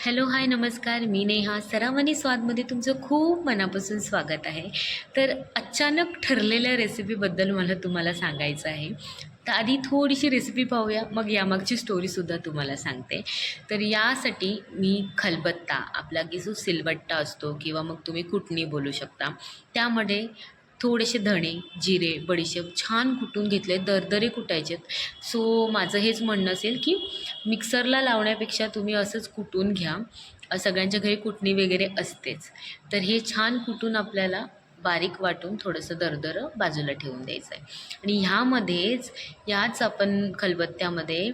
Hello, हाय, नमस्कार. मी नेहा. सराव आणि स्वादमध्ये तुमचं खूप मनापासून स्वागत आहे. तर अचानक ठरलेल्या रेसिपीबद्दल मला तुम्हाला सांगायचं आहे. तर आधी थोडीशी रेसिपी पाहूया, मग यामागची स्टोरीसुद्धा तुम्हाला सांगते. तर यासाठी मी खलबत्ता, आपला की जो सिलबट्टा असतो किंवा मग तुम्ही कुटणी बोलू शकता, त्यामध्ये थोडेसे धणे, जिरे, बडीशेप छान कुटून घेतले, दरदरे कुटायचेत. सो माझं हेच म्हणणं असेल की मिक्सरला लावण्यापेक्षा तुम्ही असंच कुटून घ्या. सगळ्यांच्या घरी कुटणी वगैरे असतेच. तर हे छान कुटून आपल्याला बारीक वाटून थोडंसं दरदरं बाजूला ठेवून द्यायचं आहे. आणि ह्यामध्येच याच आपण खलबत्त्यामध्ये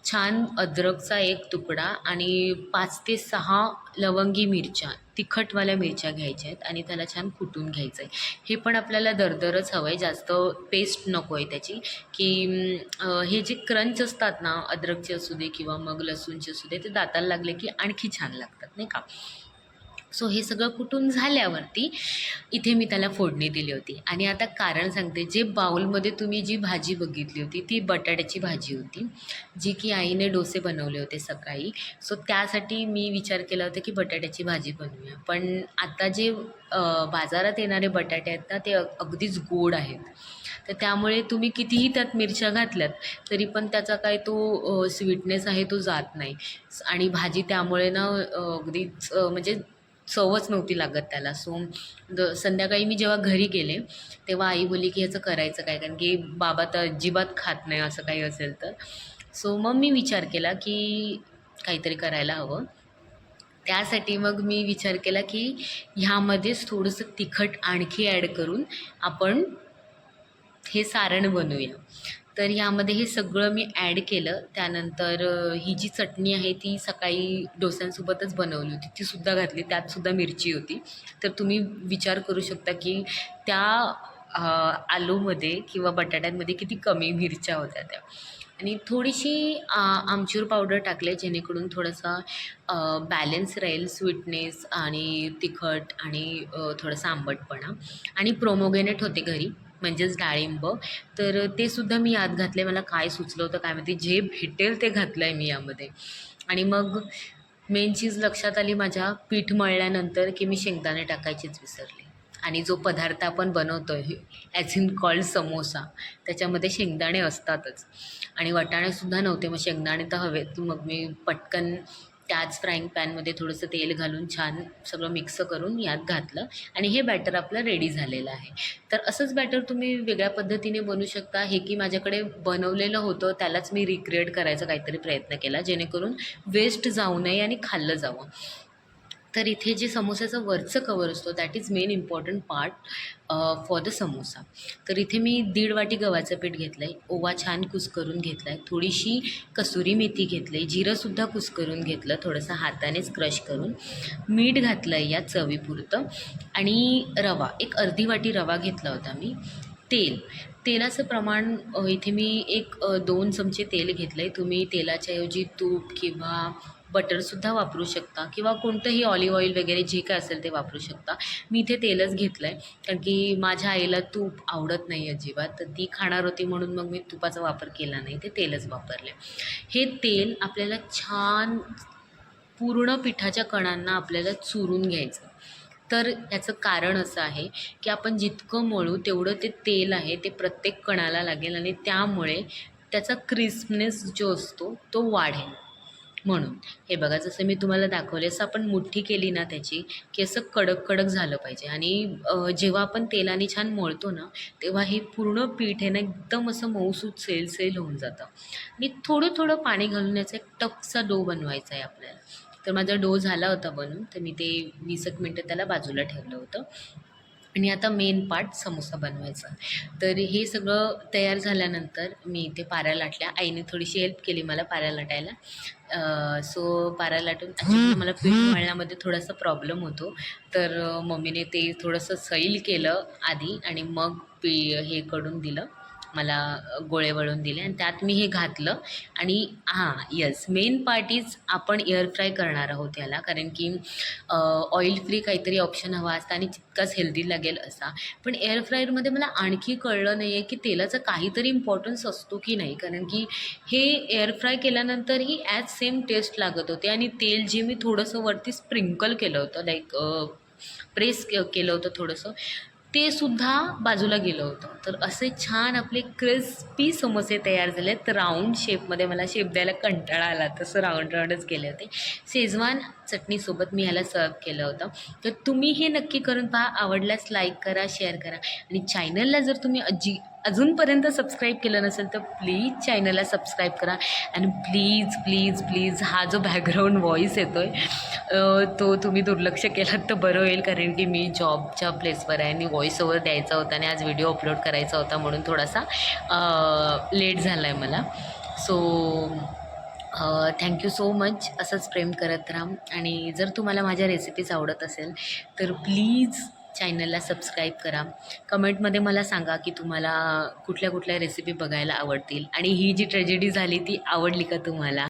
छान अद्रकचा एक तुकडा आणि 5 ते 6 लवंगी मिरच्या, तिखटवाल्या मिरच्या घ्यायच्या आहेत आणि त्याला छान कुटून घ्यायचं आहे. हे पण आपल्याला दरदरच हवं आहे, जास्त पेस्ट नको आहे त्याची. की हे जे क्रंच असतात ना, अद्रकचे असू दे किंवा मग लसूणचे असू दे, ते दाताला लागले की आणखी छान लागतात, नाही का. सो हे सगळं कुटून झाल्यावरती इथे मी त्याला फोडणी दिली होती. आणि आता कारण सांगते, जे बाउलमध्ये तुम्ही जी भाजी बघितली होती ती बटाट्याची भाजी होती, जी की आईने डोसे बनवले होते सकाळी. सो त्यासाठी मी विचार केला होता की बटाट्याची भाजी बनवूया. पण आता जे बाजारात येणारे बटाटे आहेत ना, ते अगदीच गोड आहेत. तर त्यामुळे तुम्ही कितीही त्यात मिरच्या घातल्यात तरी पण त्याचा काय तो स्वीटनेस आहे तो जात नाही. आणि भाजी त्यामुळे ना अगदीच म्हणजे चवच नव्हती लागत त्याला. सो संध्याकाळी मी जेव्हा घरी गेले तेव्हा आई बोलली की ह्याचं करायचं काय, कारण की बाबा तर अजिबात खात नाही असं काही असेल तर. सो मग मी विचार केला की काहीतरी करायला हवं. त्यासाठी मग मी विचार केला की ह्यामध्येच थोडंसं तिखट आणखी ॲड करून आपण हे सारण बनवूया. तर ह्यामध्ये हे सगळं मी ॲड केलं. त्यानंतर ही जी चटणी आहे ती सकाळी डोस्यांसोबतच बनवली होती, तीसुद्धा घातली. त्यातसुद्धा मिरची होती. तर तुम्ही विचार करू शकता की त्या आलूमध्ये किंवा बटाट्यांमध्ये किती कमी मिरच्या होत्या त्या. आणि थोडीशी आमचूर पावडर टाकले, जेणेकरून थोडासा बॅलन्स राहील स्वीटनेस आणि तिखट आणि थोडासा आंबटपणा. आणि प्रोमोगेनेट होते घरी, म्हणजेच डाळिंब. तर ते सुद्धा मी यात घातले. मला काय सुचलं होतं काय माहिती, जे भेटेल ते घातलं आहे मी यामध्ये. आणि मग मेन चीज लक्षात आली माझ्या पीठ मळल्यानंतर की मी शेंगदाणे टाकायचेच विसरले. आणि जो पदार्थ आपण बनवतो आहे ॲज इन कॉल्ड समोसा, त्याच्यामध्ये शेंगदाणे असतातच. आणि वाटाणेसुद्धा नव्हते, मग शेंगदाणे तर हवेत. मग मी पटकन त्याच फ्राईंग पॅनमध्ये थोडंसं तेल घालून छान सगळं मिक्स करून यात घातलं. आणि हे बॅटर आपलं रेडी झालेलं आहे. तर असंच बॅटर तुम्ही वेगळ्या पद्धतीने बनवू शकता. हे की माझ्याकडे बनवलेलं होतं त्यालाच मी रिक्रिएट करायचा काहीतरी प्रयत्न केला, जेणेकरून वेस्ट जाऊ नये आणि खाल्लं जावं. तर इथे जे समोसाचं वरचं कवर असतो that is main important part for the samosa. तर इथे मी 1.5 वाटी गव्हाचं पीठ घेतलं आहे, ओवा छान कुस्करून घेतला आहे, थोडीशी कसुरी मेथी घेतली, जिरंसुद्धा कुस्करून घेतलं थोडंसं हातानेच क्रश करून, मीठ घातलं आहे यात चवीपुरतं. आणि रवा, एक अर्धी वाटी रवा घेतला होता मी. तेलाचं प्रमाण इथे मी 2 चमचे तेल घेतलं आहे. तुम्ही तेलाच्या ऐवजी तूप किंवा बटरसुद्धा वापरू शकता किंवा कोणतंही ऑलिव्ह ऑइल वगैरे जे काय असेल ते वापरू शकता. मी इथे तेलच घेतलं आहे, कारण की माझ्या आईला तूप आवडत नाही अजिबात. तर ती खाणार होती म्हणून मग मी तुपाचा वापर केला नाही, ते तेलच वापरले. हे तेल आपल्याला छान पूर्ण पिठाच्या कणांना आपल्याला चुरून घ्यायचं. तर याचं कारण असं आहे की आपण जितकं मळू तेवढं ते तेल आहे ते प्रत्येक कणाला लागेल आणि त्यामुळे त्याचा क्रिस्पनेस जो असतो तो वाढेल. म्हणून हे बघा, जसं मी तुम्हाला दाखवले असं आपण मुठ्ठी केली ना त्याची, की असं कडक कडक झालं पाहिजे. आणि जेव्हा आपण तेलाने छान मळतो ना, तेव्हा हे पूर्ण पीठ आहे ना एकदम असं मऊसूत सैल होऊन जातं. आणि थोडं थोडं पाणी घालून याचा एक टफसा डो बनवायचा आहे आपल्याला. तर माझा डो झाला होता बनून, तर मी ते 20 एक मिनटं त्याला बाजूला ठेवलं होतं. आणि आता मेन पार्ट समोसा बनवायचा. तर हे सगळं तयार झाल्यानंतर मी इथे पाऱ्या लाटल्या. आईने थोडीशी हेल्प केली मला पाऱ्या लाटायला. सो पाऱ्या लाटून ॲक्च्युली मला पीठ मळण्यामध्ये थोडासा प्रॉब्लेम होतो. तर मम्मीने ते थोडंसं सैल केलं आधी आणि मग हे करून दिलं, मला गोळे वळून दिले आणि त्यात मी हे घातलं. आणि हां यस, मेन पार्ट इज आपण एअर फ्राय करणार आहोत याला, कारण की ऑइल फ्री काहीतरी ऑप्शन हवा असता आणि तितकाच हेल्दी लागेल असा. पण एअर फ्रायरमध्ये मला आणखी कळलं नाही आहे की तेलाचा काहीतरी इम्पॉर्टन्स असतो की नाही, कारण की हे एअर फ्राय केल्यानंतरही ॲज सेम टेस्ट लागत होते. आणि तेल जे मी थोडंसं वरती स्प्रिंकल केलं होतं, लाईक प्रेस केलं होतं थोडंसं, ते सुद्धा बाजूला गेलं होतं. तर असे छान आपले क्रिस्पी समोसे तयार झाले. तर राऊंड शेपमध्ये, मला शेप द्यायला कंटाळा आला तसं राऊंड राऊंडच केले होते. शेजवान चटणीसोबत मी ह्याला सर्व केलं होतं. तर तुम्ही हे नक्की करून पहा. आवडल्यास लाईक करा, शेअर करा आणि चॅनलला जर तुम्ही अजूनपर्यंत सबस्क्राईब केलं नसेल तर प्लीज चॅनलला सबस्क्राईब करा. आणि प्लीज प्लीज प्लीज हा जो बॅकग्राऊंड व्हॉईस येतो आहे तो तुम्ही दुर्लक्ष केलात तर बरं होईल, कारण की मी जॉबच्या प्लेसवर आहे आणि व्हॉईस ओव्हर द्यायचा होता आणि आज व्हिडिओ अपलोड करायचा होता, म्हणून थोडासा लेट झाला आहे मला. So thank you so much. असंच प्रेम करत राहा. आणि जर तुम्हाला माझ्या रेसिपीज आवडत असेल तर प्लीज चॅनलला सबस्क्राईब करा. कमेंटमध्ये मला सांगा की तुम्हाला कुठल्या कुठल्या रेसिपी बघायला आवडतील आणि ही जी ट्रेजेडी झाली ती आवडली का तुम्हाला.